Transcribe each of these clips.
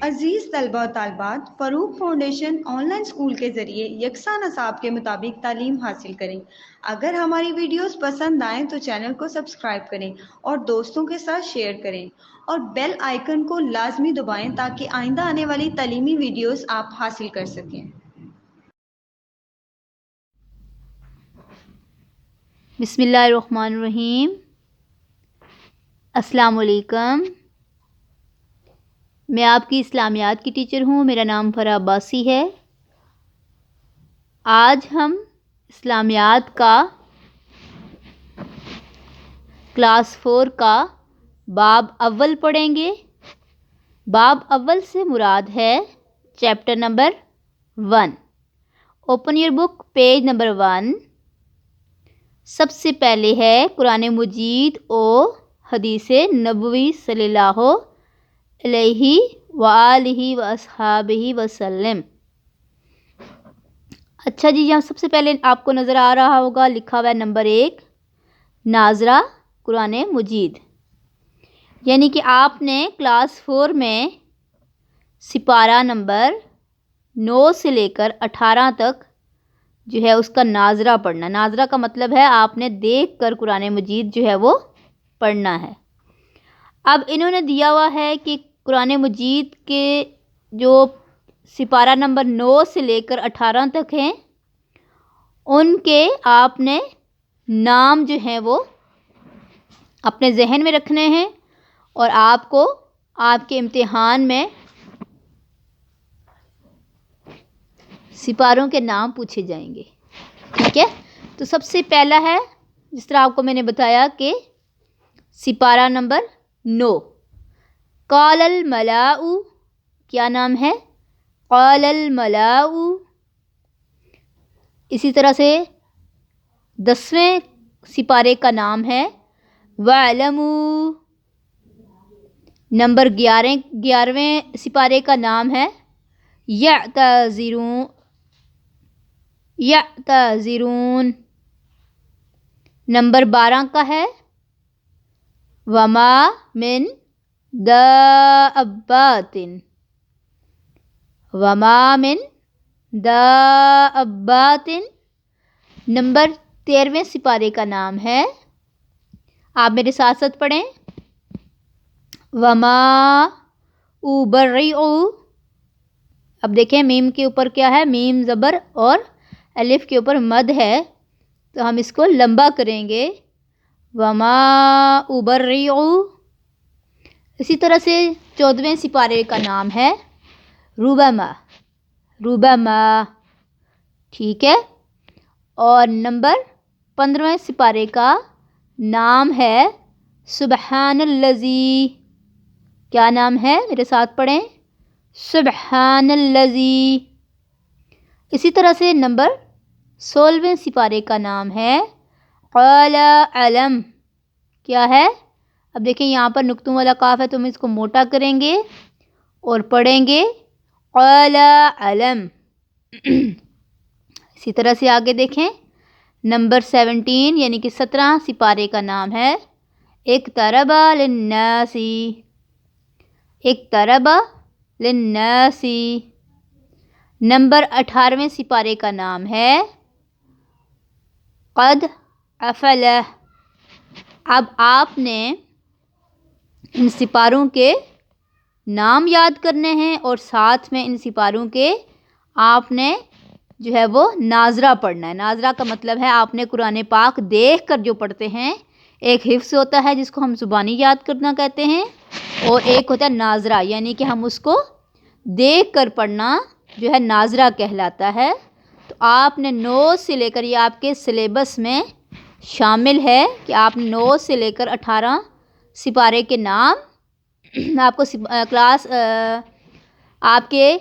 عزیز طلبہ و طالبات، فروغ فاؤنڈیشن آن لائن اسکول کے ذریعے یکساں نصاب کے مطابق تعلیم حاصل کریں۔ اگر ہماری ویڈیوز پسند آئیں تو چینل کو سبسکرائب کریں اور دوستوں کے ساتھ شیئر کریں اور بیل آئیکن کو لازمی دبائیں تاکہ آئندہ آنے والی تعلیمی ویڈیوز آپ حاصل کر سکیں۔ بسم اللہ الرحمن الرحیم۔ السلام علیکم۔ میں آپ کی اسلامیات کی ٹیچر ہوں، میرا نام فرح عباسی ہے۔ آج ہم اسلامیات کا کلاس 4 کا باب اول پڑھیں گے۔ باب اول سے مراد ہے chapter number 1۔ Open your book, page number 1۔ سب سے پہلے ہے قرآن مجید و حدیث نبوی صلی اللہ علیہ وآلہ واصحابہ وسلم۔ اچھا جی، یہاں سب سے پہلے آپ کو نظر آ رہا ہوگا لکھا ہوا ہے نمبر 1 ناظرہ قرآن مجید، یعنی کہ آپ نے کلاس 4 میں سپارہ نمبر 9 سے لے کر 18 تک جو ہے اس کا ناظرہ پڑھنا۔ ناظرہ کا مطلب ہے آپ نے دیکھ کر قرآن مجید جو ہے وہ پڑھنا ہے۔ اب انہوں نے دیا ہوا ہے کہ قرآن مجید کے جو سپارہ نمبر 9 سے لے کر 18 تک ہیں ان کے آپ نے نام جو ہیں وہ اپنے ذہن میں رکھنے ہیں اور آپ کو آپ کے امتحان میں سپاروں کے نام پوچھے جائیں گے، ٹھیک ہے؟ تو سب سے پہلا ہے، جس طرح آپ کو میں نے بتایا کہ سپارہ نمبر 9 قال الملاء، کیا نام ہے؟ قال الملاء۔ اسی طرح سے 10ویں سپارے کا نام ہے وَاعْلَمُوا۔ نمبر 11ویں سپارے کا نام ہے یعتذرون۔ نمبر 12 کا ہے وَمَا مِن دَابَّةٍ۔ وَمَا مِن دَابَّةٍ۔ نمبر 13ویں سپارے کا نام ہے، آپ میرے ساتھ ساتھ پڑھیں، وَمَا أُبَرِّئُ۔ اب دیکھیں میم کے اوپر کیا ہے، میم زبر اور الف کے اوپر مد ہے تو ہم اس کو لمبا کریں گے، وَمَا أُبَرِّئُ۔ اسی طرح سے 14ویں سپارے کا نام ہے رُبَمَا۔ رُبَمَا، ٹھیک ہے؟ اور نمبر 15ویں سپارے کا نام ہے سبحان الذی۔ کیا نام ہے؟ میرے ساتھ پڑھیں، سبحان الذی۔ اسی طرح سے نمبر 16ویں سپارے کا نام ہے قال علم۔ کیا ہے؟ اب دیکھیں یہاں پر نقطوں والا قاف ہے تو ہم اس کو موٹا کریں گے اور پڑھیں گے قال علم۔ اسی طرح سے آگے دیکھیں نمبر 17 یعنی کہ 17 سپارے کا نام ہے اقترب للناس۔ اقترب للناس۔ نمبر 18ویں سپارے کا نام ہے قد افلح۔ اب آپ نے ان سپاروں کے نام یاد کرنے ہیں اور ساتھ میں ان سپاروں کے آپ نے جو ہے وہ ناظرہ پڑھنا ہے۔ ناظرہ کا مطلب ہے آپ نے قرآن پاک دیکھ کر جو پڑھتے ہیں، ایک حفظ ہوتا ہے جس کو ہم زبانی یاد کرنا کہتے ہیں اور ایک ہوتا ہے ناظرہ، یعنی کہ ہم اس کو دیکھ کر پڑھنا جو ہے ناظرہ کہلاتا ہے۔ تو آپ نے 9 سے لے کر، یہ آپ کے سلیبس میں شامل ہے کہ آپ 9 سے لے کر 18 سپارے کے نام آپ کو کلاس آپ کے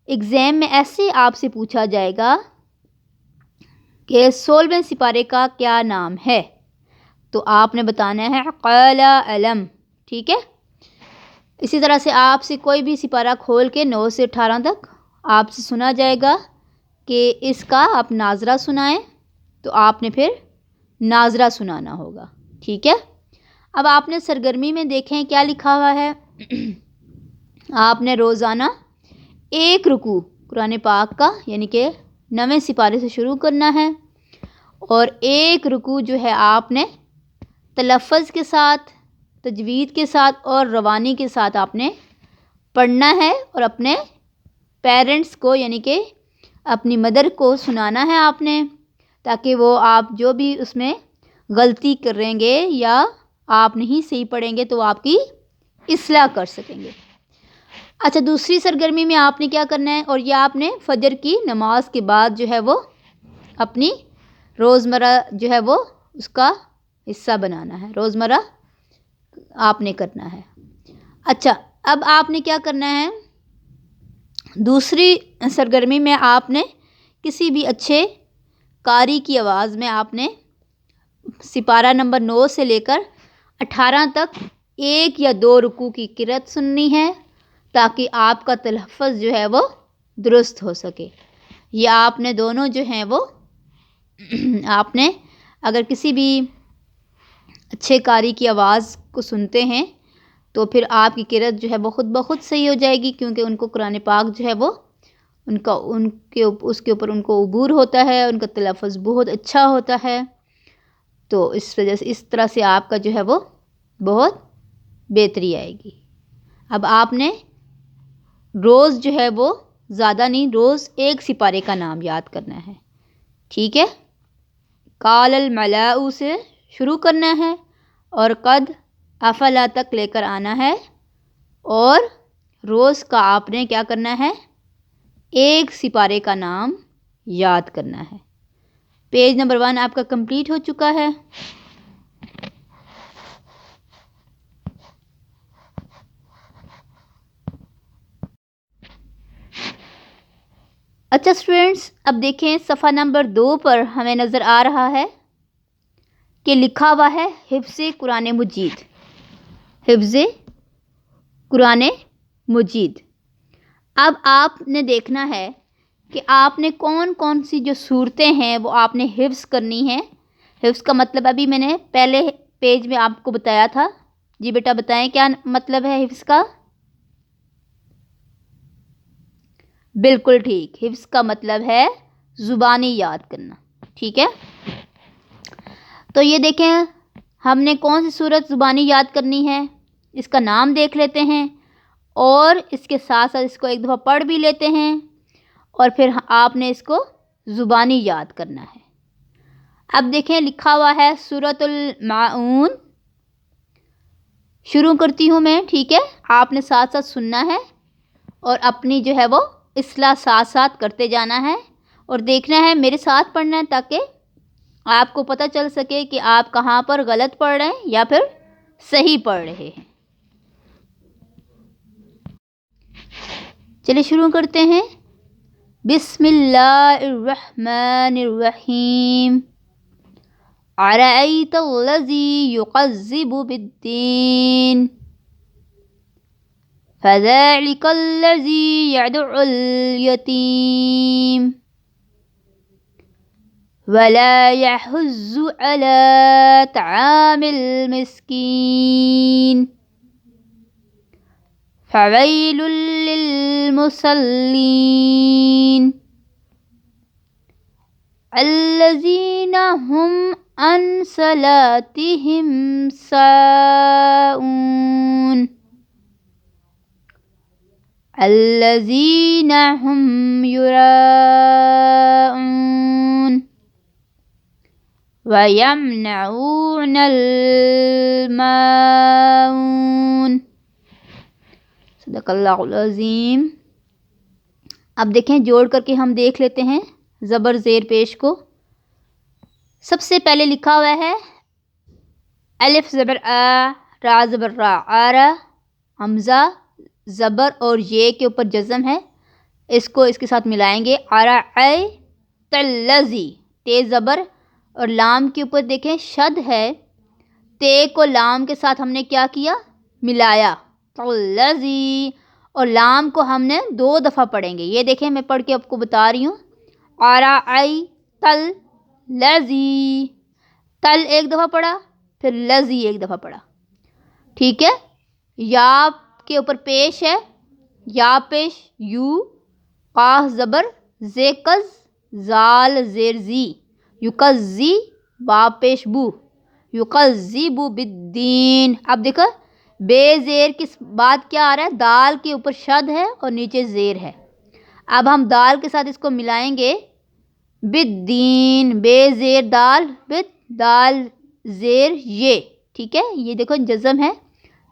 ایگزام میں ایسے آپ سے پوچھا جائے گا کہ 16ویں سپارے کا کیا نام ہے، تو آپ نے بتانا ہے قال علم، ٹھیک ہے؟ اسی طرح سے آپ سے کوئی بھی سپارہ کھول کے 9 سے 18 تک آپ سے سنا جائے گا کہ اس کا آپ ناظرہ سنائیں، تو آپ نے پھر ناظرہ سنانا ہوگا، ٹھیک ہے؟ اب آپ نے سرگرمی میں دیکھیں کیا لکھا ہوا ہے آپ نے روزانہ ایک رکوع قرآن پاک کا یعنی کہ 9ویں سپارے سے شروع کرنا ہے، اور ایک رکوع جو ہے آپ نے تلفظ کے ساتھ، تجوید کے ساتھ اور روانی کے ساتھ آپ نے پڑھنا ہے، اور اپنے پیرنٹس کو یعنی کہ اپنی مدر کو سنانا ہے آپ نے، تاکہ وہ آپ جو بھی اس میں غلطی کریں گے یا آپ نہیں صحیح پڑھیں گے تو وہ آپ کی اصلاح کر سکیں گے۔ اچھا، دوسری سرگرمی میں آپ نے کیا کرنا ہے، اور یہ آپ نے فجر کی نماز کے بعد جو ہے وہ اپنی روزمرہ جو ہے وہ اس کا حصہ بنانا ہے، روزمرہ آپ نے کرنا ہے۔ اچھا، اب آپ نے کیا کرنا ہے، دوسری سرگرمی میں آپ نے کسی بھی اچھے قاری کی آواز میں آپ نے سپارہ نمبر 9 سے لے کر 18 تک 1 یا 2 رکوع کی قرأت سننی ہے، تاکہ آپ کا تلفظ جو ہے وہ درست ہو سکے۔ یہ آپ نے دونوں جو ہیں وہ آپ نے اگر کسی بھی اچھے قاری کی آواز کو سنتے ہیں تو پھر آپ کی قرأت جو ہے وہ خود بخود صحیح ہو جائے گی، کیونکہ ان کو قرآن پاک جو ہے وہ اس کے اوپر ان کو عبور ہوتا ہے، ان کا تلفظ بہت اچھا ہوتا ہے، تو اس وجہ سے اس طرح سے آپ کا جو ہے وہ بہت بہتری آئے گی۔ اب آپ نے روز جو ہے وہ زیادہ نہیں، روز ایک سپارے کا نام یاد کرنا ہے، ٹھیک ہے؟ قال الملاء سے شروع کرنا ہے اور قد افلا تک لے کر آنا ہے، اور روز کا آپ نے کیا کرنا ہے، ایک سپارے کا نام یاد کرنا ہے۔ پیج نمبر 1 آپ کا کمپلیٹ ہو چکا ہے۔ اچھا اسٹوڈینٹس، اب دیکھیں صفحہ نمبر 2 پر ہمیں نظر آ رہا ہے کہ لکھا ہوا ہے حفظ قرآن مجید، حفظ قرآن مجید۔ اب آپ نے دیکھنا ہے کہ آپ نے کون کون سی جو صورتیں ہیں وہ آپ نے حفظ کرنی ہیں۔ حفظ کا مطلب ابھی میں نے پہلے پیج میں آپ کو بتایا تھا۔ جی بیٹا بتائیں کیا مطلب ہے حفظ کا؟ بالکل ٹھیک، حفظ کا مطلب ہے زبانی یاد کرنا، ٹھیک ہے؟ تو یہ دیکھیں ہم نے کون سی صورت زبانی یاد کرنی ہے، اس کا نام دیکھ لیتے ہیں اور اس کے ساتھ ساتھ اس کو ایک دفعہ پڑھ بھی لیتے ہیں، اور پھر آپ نے اس کو زبانی یاد کرنا ہے۔ اب دیکھیں لکھا ہوا ہے سورۃ الماعون، شروع کرتی ہوں میں، ٹھیک ہے؟ آپ نے ساتھ ساتھ سننا ہے اور اپنی جو ہے وہ اصلاح ساتھ ساتھ کرتے جانا ہے، اور دیکھنا ہے میرے ساتھ پڑھنا ہے، تاکہ آپ کو پتہ چل سکے کہ آپ کہاں پر غلط پڑھ رہے ہیں یا پھر صحیح پڑھ رہے ہیں۔ چلیے شروع کرتے ہیں۔ بسم اللہ الرحمن الرحیم۔ ارأیت الذی یکذب بالدین فذلک الذی یدع الیتیم ولا يحض على طعام المسكين فويل للمصلين الذين هم عن صلاتهم ساهون الذين هم يراءون وَيَمْنَعُونَ الْمَاعُونَ۔ صدق اللہ العظیم۔ اب دیکھیں جوڑ کر کے ہم دیکھ لیتے ہیں زبر زیر پیش کو۔ سب سے پہلے لکھا ہوا ہے الف زبر آ، را زبر را، آرا، حمزہ زبر اور یہ کے اوپر جزم ہے، اس کو اس کے ساتھ ملائیں گے، آرا اے تلزی، تیز زبر، اور لام کے اوپر دیکھیں شد ہے، تے کو لام کے ساتھ ہم نے کیا کیا، ملایا، تلزی، اور لام کو ہم نے 2 دفعہ پڑھیں گے۔ یہ دیکھیں میں پڑھ کے آپ کو بتا رہی ہوں، آرا اے تل لزی، تل ایک دفعہ پڑھا، پھر لزی ایک دفعہ پڑھا، ٹھیک ہے؟ یا کے اوپر پیش ہے یا پیش یو، قاف زبر زیکز، زال زیر زی، یکزی، با پیش بو، یکذبو بالدین۔ اب دیکھو بے زیر کس بات کیا آ رہا ہے، دال کے اوپر شد ہے اور نیچے زیر ہے۔ اب ہم دال کے ساتھ اس کو ملائیں گے، بالدین، بے زیر دال، بد دال زیر یہ، ٹھیک ہے۔ یہ دیکھو جزم ہے،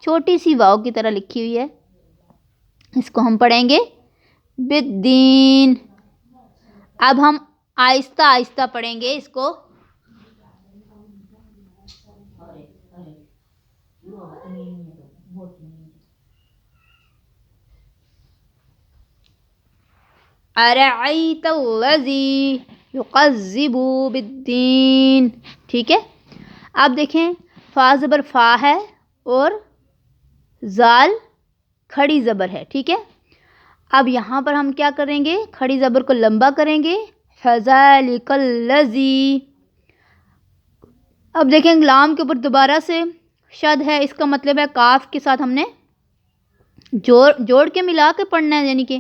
چھوٹی سی واو کی طرح لکھی ہوئی ہے، اس کو ہم پڑھیں گے بالدین۔ اب ہم آہستہ آہستہ پڑھیں گے اس کو۔ ارأیت الذی یکذب بالدین، ٹھیک ہے۔ اب دیکھیں فا زبر فا ہے اور زال کھڑی زبر ہے، ٹھیک ہے۔ اب یہاں پر ہم کیا کریں گے، کھڑی زبر کو لمبا کریں گے، فذلک الذی۔ اب دیکھیں لام کے اوپر دوبارہ سے شد ہے، اس کا مطلب ہے کاف کے ساتھ ہم نے جوڑ کے ملا کے پڑھنا ہے، یعنی کہ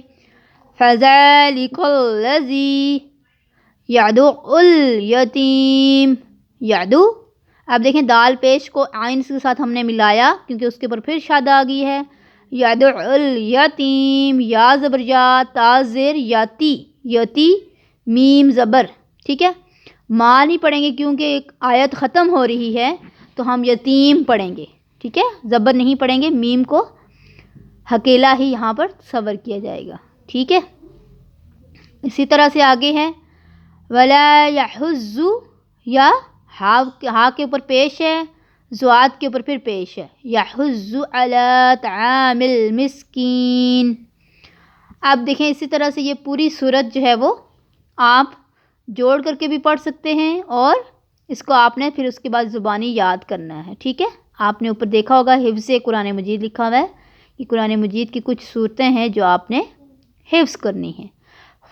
فذلک الذی یدعو الیتیم، یدعو۔ اب دیکھیں دال پیش کو عین کے ساتھ ہم نے ملایا کیونکہ اس کے اوپر پھر شاد آ گئی ہے، یدعو الیتیم، یا زبر یا، تا زیر یاتی، یتی، میم زبر، ٹھیک ہے۔ ماں نہیں پڑھیں گے کیونکہ ایک آیت ختم ہو رہی ہے تو ہم یتیم پڑھیں گے، ٹھیک ہے، زبر نہیں پڑھیں گے، میم کو اکیلا ہی یہاں پر صبر کیا جائے گا، ٹھیک ہے۔ اسی طرح سے آگے ہے ولا یحض، یا ہا کے اوپر پیش ہے، زواد کے اوپر پھر پیش ہے، یحض علی طعام المسکین۔ اب دیکھیں اسی طرح سے یہ پوری صورت جو ہے وہ آپ جوڑ کر کے بھی پڑھ سکتے ہیں، اور اس کو آپ نے پھر اس کے بعد زبانی یاد کرنا ہے، ٹھیک ہے۔ آپ نے اوپر دیکھا ہوگا حفظ قرآن مجید لکھا ہوا ہے، کہ قرآن مجید کی کچھ صورتیں ہیں جو آپ نے حفظ کرنی ہیں۔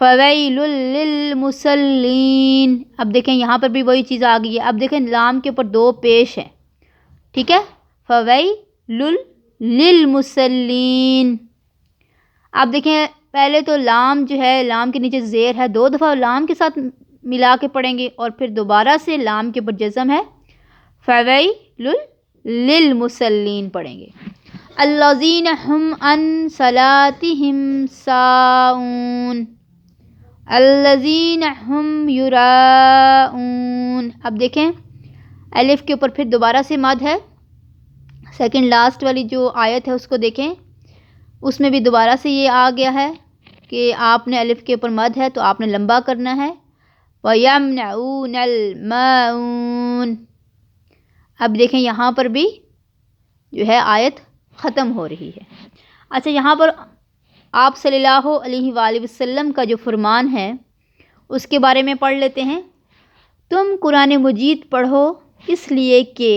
فویل للمصلین، اب دیکھیں یہاں پر بھی وہی چیز آ گئی ہے۔ اب دیکھیں لام کے اوپر دو پیش ہے، ٹھیک ہے، فویل للمصلین۔ اب دیکھیں پہلے تو لام جو ہے، لام کے نیچے زیر ہے، دو دفعہ لام کے ساتھ ملا کے پڑھیں گے، اور پھر دوبارہ سے لام کے اوپر جزم ہے، فویل للمصلین پڑھیں گے۔ الذین هم عن صلاتهم ساہون، الذین هم یراؤون۔ اب دیکھیں الف کے اوپر پھر دوبارہ سے مد ہے، سیکنڈ لاسٹ والی جو آیت ہے اس کو دیکھیں، اس میں بھی دوبارہ سے یہ آ گیا ہے کہ آپ نے الف کے اوپر مد ہے تو آپ نے لمبا کرنا ہے، وَيَمْنَعُونَ الْمَاعُونَ۔ اب دیکھیں یہاں پر بھی جو ہے آیت ختم ہو رہی ہے۔ اچھا یہاں پر آپ صلی اللہ علیہ وآلہ وسلم کا جو فرمان ہے اس کے بارے میں پڑھ لیتے ہیں۔ تم قرآن مجید پڑھو اس لیے کہ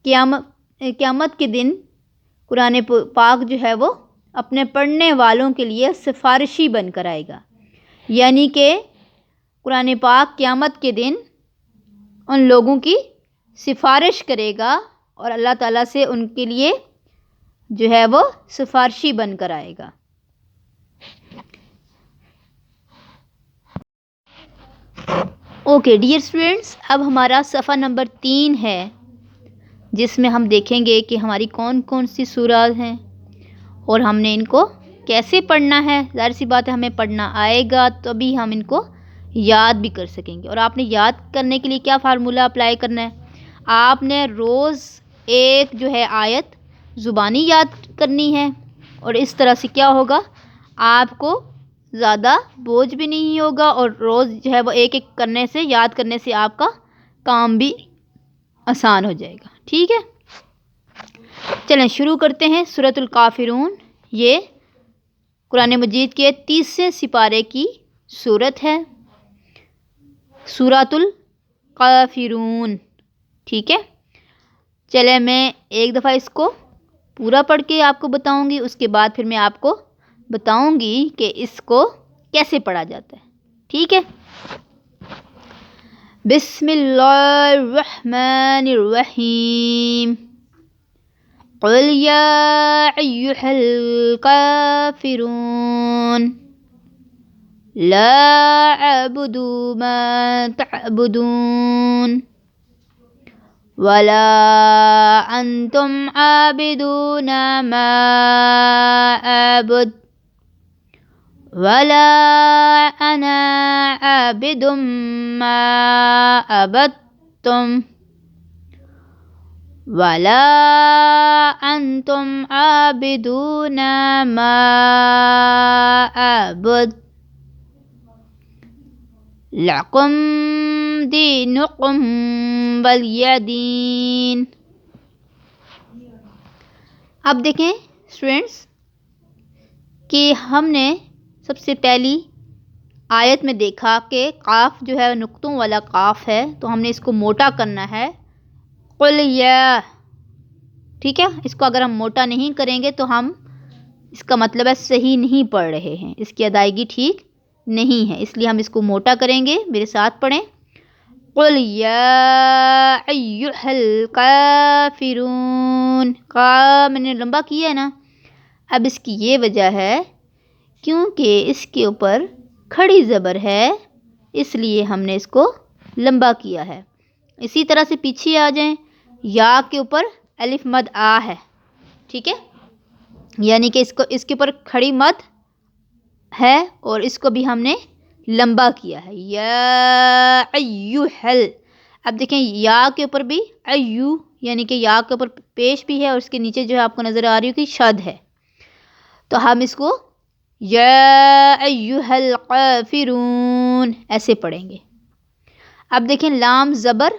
قیامت کے دن قرآن پاک جو ہے وہ اپنے پڑھنے والوں کے لیے سفارشی بن کر آئے گا، یعنی کہ قرآن پاک قیامت کے دن ان لوگوں کی سفارش کرے گا اور اللہ تعالیٰ سے ان کے لیے جو ہے وہ سفارشی بن کر آئے گا۔ اوکے ڈیئر اسٹوڈینٹس، اب ہمارا صفحہ نمبر 3 ہے، جس میں ہم دیکھیں گے کہ ہماری کون کون سی سورات ہیں اور ہم نے ان کو کیسے پڑھنا ہے۔ ظاہر سی بات ہے ہمیں پڑھنا آئے گا تبھی ہم ان کو یاد بھی کر سکیں گے، اور آپ نے یاد کرنے کے لیے کیا فارمولہ اپلائی کرنا ہے، آپ نے روز ایک جو ہے آیت زبانی یاد کرنی ہے، اور اس طرح سے کیا ہوگا، آپ کو زیادہ بوجھ بھی نہیں ہوگا، اور روز جو ہے وہ ایک ایک کرنے سے، یاد کرنے سے آپ کا کام بھی آسان ہو جائے گا، ٹھیک ہے۔ چلیں شروع کرتے ہیں۔ سورۃ الکافرون یہ قرآن مجید کے 30 سپارے کی سورت ہے، سورۃ الکافرون، ٹھیک ہے۔ چلیں میں ایک دفعہ اس کو پورا پڑھ کے آپ کو بتاؤں گی، اس کے بعد پھر میں آپ کو بتاؤں گی کہ اس کو کیسے پڑھا جاتا ہے، ٹھیک ہے۔ بسم اللہ الرحمن الرحیم، قل یا ایھا الکافرون لا اعبد ما تعبدون ولا انتم عابدون ما اعبد ولا انا عابد ما عبدتم ولا انتم عابدون ما اعبد لکم دینکم ولی دین۔ اب دیکھیں اسٹوڈینٹس کہ ہم نے سب سے پہلی آیت میں دیکھا کہ قاف جو ہے نقطوں والا قاف ہے، تو ہم نے اس کو موٹا کرنا ہے، قل یا، ٹھیک ہے۔ اس کو اگر ہم موٹا نہیں کریں گے تو ہم اس کا مطلب ہے صحیح نہیں پڑھ رہے ہیں، اس کی ادائیگی ٹھیک نہیں ہے، اس لیے ہم اس کو موٹا کریں گے۔ میرے ساتھ پڑھیں، قل یا ایھا الکافرون، کا میں نے لمبا کیا ہے نا، اب اس کی یہ وجہ ہے کیونکہ اس کے اوپر کھڑی زبر ہے، اس لیے ہم نے اس کو لمبا کیا ہے۔ اسی طرح سے پیچھے آ جائیں، یا کے اوپر الف مد آ ہے، ٹھیک ہے، یعنی کہ اس کے اوپر کھڑی مد ہے اور اس کو بھی ہم نے لمبا کیا ہے، یا ایھل۔ اب دیکھیں یا کے اوپر بھی ایو، یعنی کہ یا کے اوپر پیش بھی ہے اور اس کے نیچے جو ہے آپ کو نظر آ رہی ہو کہ شد ہے، تو ہم اس کو یا ایھا الکافرون ایسے پڑھیں گے۔ اب دیکھیں لام زبر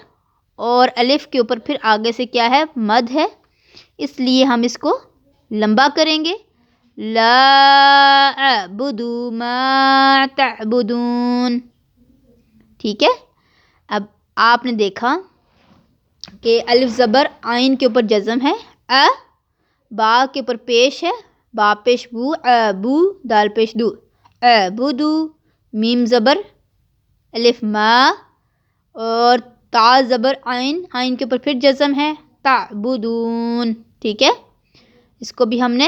اور الف کے اوپر پھر آگے سے کیا ہے، مد ہے، اس لیے ہم اس کو لمبا کریں گے، لا اعبد ما تعبدون، ٹھیک ہے۔ اب آپ نے دیکھا کہ الف زبر عین کے اوپر جزم ہے، با کے اوپر پیش ہے، با پیش بو، بو، دال پیش دو، اعبدو، میم زبر الف ما اور تا زبر عین، عین کے اوپر پھر جزم ہے، تعبدون، ٹھیک ہے۔ اس کو بھی ہم نے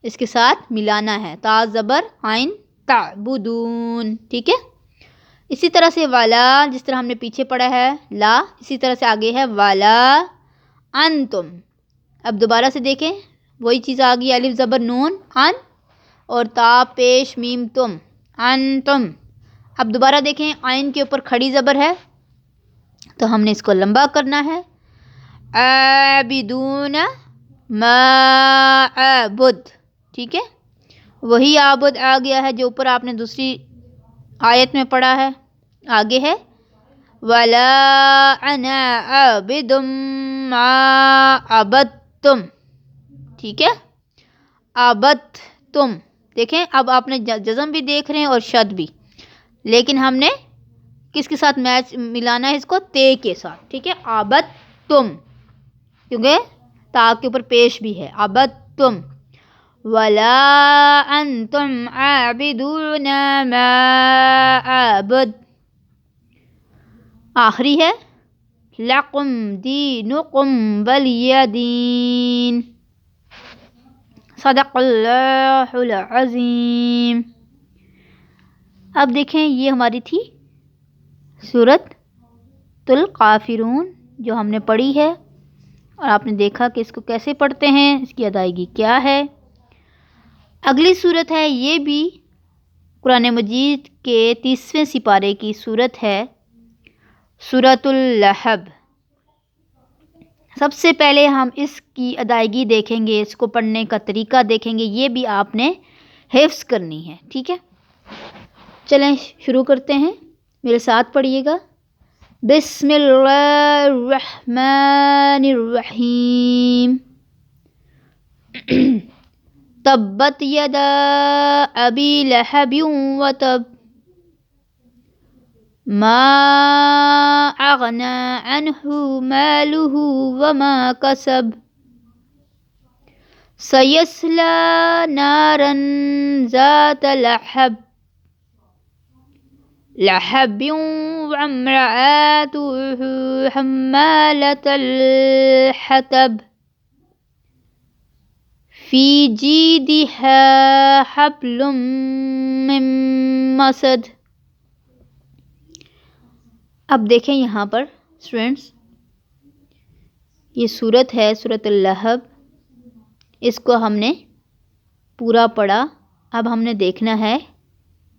اس کے ساتھ ملانا ہے، تا زبر عین تعبدون، ٹھیک ہے۔ اسی طرح سے والا، جس طرح ہم نے پیچھے پڑھا ہے لا، اسی طرح سے آگے ہے والا انتم۔ اب دوبارہ سے دیکھیں وہی چیز آ گئی، الف زبر نون ان اور تا پیش میم تم، انتم۔ اب دوبارہ دیکھیں عین کے اوپر کھڑی زبر ہے تو ہم نے اس کو لمبا کرنا ہے، عابدون ما اعبد، ٹھیک ہے، وہی عابد آ گیا ہے جو اوپر آپ نے دوسری آیت میں پڑھا ہے، آگے ہے ولا انا عابد ما عبدتم، ٹھیک ہے، عبدتم، دیکھیں اب آپ نے جزم بھی دیکھ رہے ہیں اور شد بھی، لیکن ہم نے کس کے ساتھ میچ ملانا ہے، اس کو تے کے ساتھ، ٹھیک ہے، عبدتم، کیونکہ تا کے اوپر پیش بھی ہے، عبدتم، ولا انتم عابدون ما اعبد، آخری ہے لکم دینکم ولی دین۔ صدق اللہ العظیم۔ اب دیکھیں یہ ہماری تھی سورۃ الکافرون جو ہم نے پڑھی ہے، اور آپ نے دیکھا کہ اس کو کیسے پڑھتے ہیں، اس کی ادائیگی کیا ہے۔ اگلی صورت ہے، یہ بھی قرآن مجید کے 30ویں سپارے کی صورت ہے، سورۃ اللہب۔ سب سے پہلے ہم اس کی ادائیگی دیکھیں گے، اس کو پڑھنے کا طریقہ دیکھیں گے، یہ بھی آپ نے حفظ کرنی ہے، ٹھیک ہے۔ چلیں شروع کرتے ہیں، میرے ساتھ پڑھیے گا، بسم اللہ الرحمن الرحیم۔ تبت یدا ابی لہب وتب ما اغنى عنه ماله وما كسب سيصلى نارا ذات لهب وامرأته حمالة الحطب فی جیدہا حبل من مسد۔ اب دیکھیں یہاں پر اسٹوڈینٹس، یہ سورت ہے سورۃ اللہب، اس کو ہم نے پورا پڑھا۔ اب ہم نے دیکھنا ہے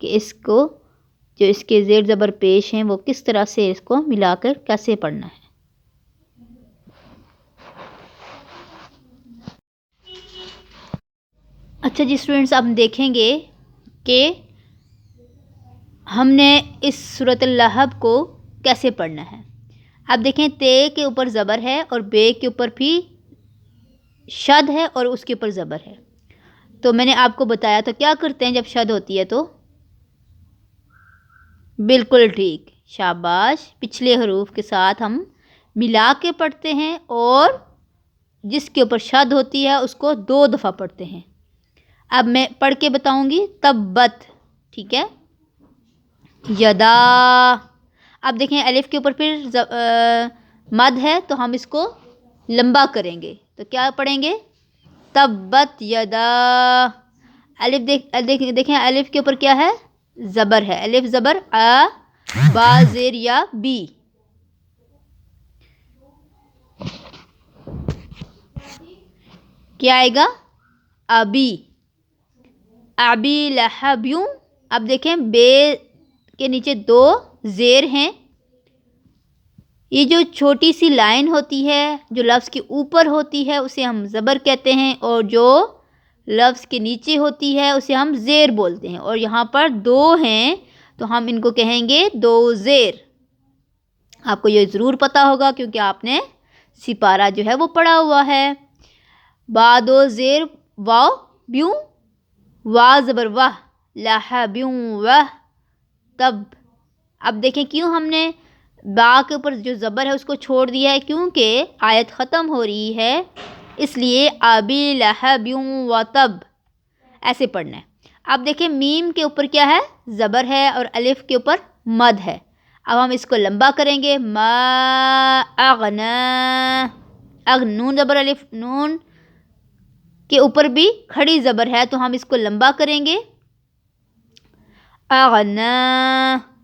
کہ اس کو جو اس کے زیر زبر پیش ہیں وہ کس طرح سے اس کو ملا کر کیسے پڑھنا ہے۔ اچھا جی اسٹوڈینٹس، اب ہم دیکھیں گے کہ ہم نے اس سورۃ اللہب کو کیسے پڑھنا ہے۔ اب دیکھیں تے کے اوپر زبر ہے اور بے کے اوپر بھی شد ہے اور اس کے اوپر زبر ہے، تو میں نے آپ کو بتایا تو کیا کرتے ہیں جب شد ہوتی ہے تو بالکل ٹھیک، شاباش، پچھلے حروف کے ساتھ ہم ملا کے پڑھتے ہیں اور جس کے اوپر شد ہوتی ہے اس کو 2 دفعہ پڑھتے ہیں۔ اب میں پڑھ کے بتاؤں گی، تبت، ٹھیک ہے، یدا۔ اب دیکھیں الف کے اوپر پھر مد ہے تو ہم اس کو لمبا کریں گے، تو کیا پڑھیں گے، تبت یدا۔ الف دیکھیں الف کے اوپر کیا ہے، زبر ہے، الف زبر آ، با زیر یا بی۔ کیا آئے گا، ابی، ابی لہبیوں۔ اب دیکھیں بے کے نیچے 2 زیر ہیں، یہ جو چھوٹی سی لائن ہوتی ہے جو لفظ کے اوپر ہوتی ہے اسے ہم زبر کہتے ہیں، اور جو لفظ کے نیچے ہوتی ہے اسے ہم زیر بولتے ہیں، اور یہاں پر 2 ہیں تو ہم ان کو کہیں گے 2 زیر۔ آپ کو یہ ضرور پتہ ہوگا کیونکہ آپ نے سپارہ جو ہے وہ پڑھا ہوا ہے۔ با 2 زیر، واو بیوں، وا زبر واہ، لہبیوں واہ، تب۔ اب دیکھیں کیوں ہم نے با کے اوپر جو زبر ہے اس کو چھوڑ دیا ہے، کیونکہ آیت ختم ہو رہی ہے، اس لیے ابی لہبیوں و تب ایسے پڑھنا ہے۔ اب دیکھیں میم کے اوپر کیا ہے، زبر ہے، اور الف کے اوپر مد ہے۔ اب ہم اس کو لمبا کریں گے، ما اغنا، نون زبر الف، نون کے اوپر بھی کھڑی زبر ہے تو ہم اس کو لمبا کریں گے، اغنا،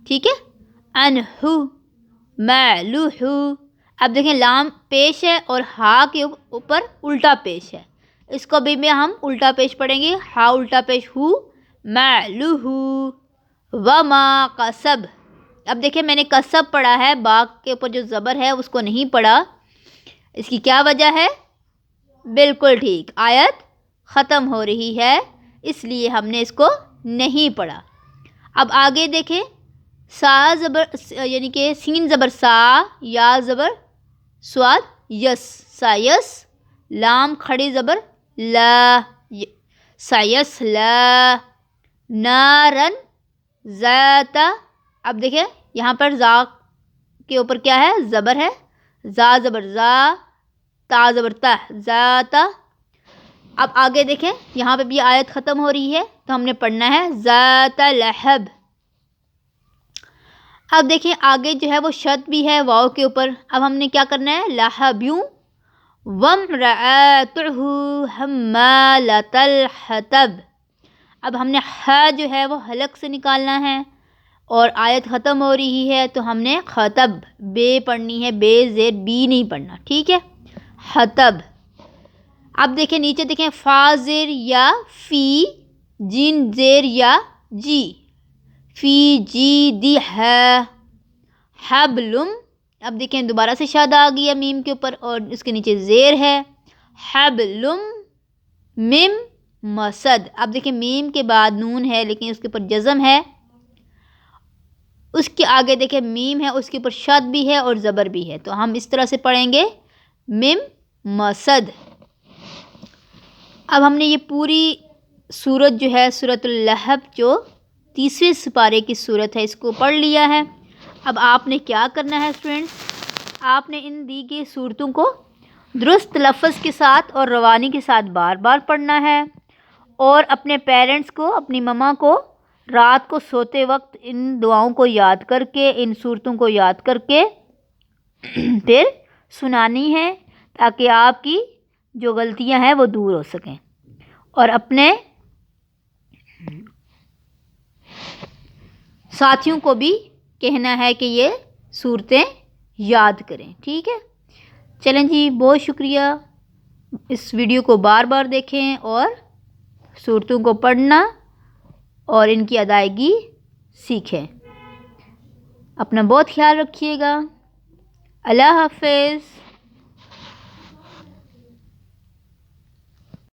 ٹھیک ہے، انہو، معلوہو۔ اب دیکھیں لام پیش ہے اور ہا کے اوپر الٹا پیش ہے، اس کو بھی میں ہم الٹا پیش پڑھیں گے، ہا الٹا پیش ہو، معلوہو، وما قصب۔ اب دیکھیں میں نے قصب پڑھا ہے، با کے اوپر جو زبر ہے اس کو نہیں پڑھا، اس کی کیا وجہ ہے، بالکل ٹھیک، آیت ختم ہو رہی ہے اس لیے ہم نے اس کو نہیں پڑھا۔ اب آگے دیکھیں، سا زبر یعنی کہ سین زبر سا، یا زبر سواد یس، سایس، لام کھڑی زبر لا، سایس لا، نارن ذات۔ اب دیکھیں یہاں پر زا کے اوپر کیا ہے، زبر ہے، زا زبر زا، تا زبر تا، ذات۔ اب آگے دیکھیں یہاں پہ بھی آیت ختم ہو رہی ہے تو ہم نے پڑھنا ہے ذات لہب۔ اب دیکھیں آگے جو ہے وہ شد بھی ہے واو کے اوپر، اب ہم نے کیا کرنا ہے، لہبیوں، وامرأتہ حمالۃ الحطب۔ اب ہم نے ح جو ہے وہ حلق سے نکالنا ہے اور آیت ختم ہو رہی ہے تو ہم نے خطب بے پڑھنی ہے، بے زیر بی نہیں پڑھنا، ٹھیک ہے، حطب۔ اب دیکھیں نیچے دیکھیں، فا زیر یا فی، جین زیر یا جی، فی جی دی ہے، حبلم۔ اب دیکھیں دوبارہ سے شاد آ گئی ہے میم کے اوپر اور اس کے نیچے زیر ہے، حبلم مم مسد۔ اب دیکھیں میم کے بعد نون ہے لیکن اس کے اوپر جزم ہے، اس کے آگے دیکھیں میم ہے، اس کے اوپر شد بھی ہے اور زبر بھی ہے، تو ہم اس طرح سے پڑھیں گے، مم مسد۔ اب ہم نے یہ پوری سورت جو ہے سورۃ اللہب جو 30ویں سپارے کی سورت ہے اس کو پڑھ لیا ہے۔ اب آپ نے کیا کرنا ہے اسٹوڈنٹس، آپ نے ان دی گئی صورتوں کو درست لفظ کے ساتھ اور روانی کے ساتھ بار بار پڑھنا ہے، اور اپنے پیرنٹس کو، اپنی مما کو رات کو سوتے وقت ان دعاؤں کو یاد کر کے، ان صورتوں کو یاد کر کے پھر سنانی ہے تاکہ آپ کی جو غلطیاں ہیں وہ دور ہو سکیں۔ اور اپنے ساتھیوں کو بھی کہنا ہے کہ یہ صورتیں یاد کریں. ٹھیک ہے، چلیں جی، بہت شکریہ. اس ویڈیو کو بار بار دیکھیں اور صورتوں کو پڑھنا اور ان کی ادائیگی سیکھیں. اپنا بہت خیال رکھیے گا. اللہ حافظ.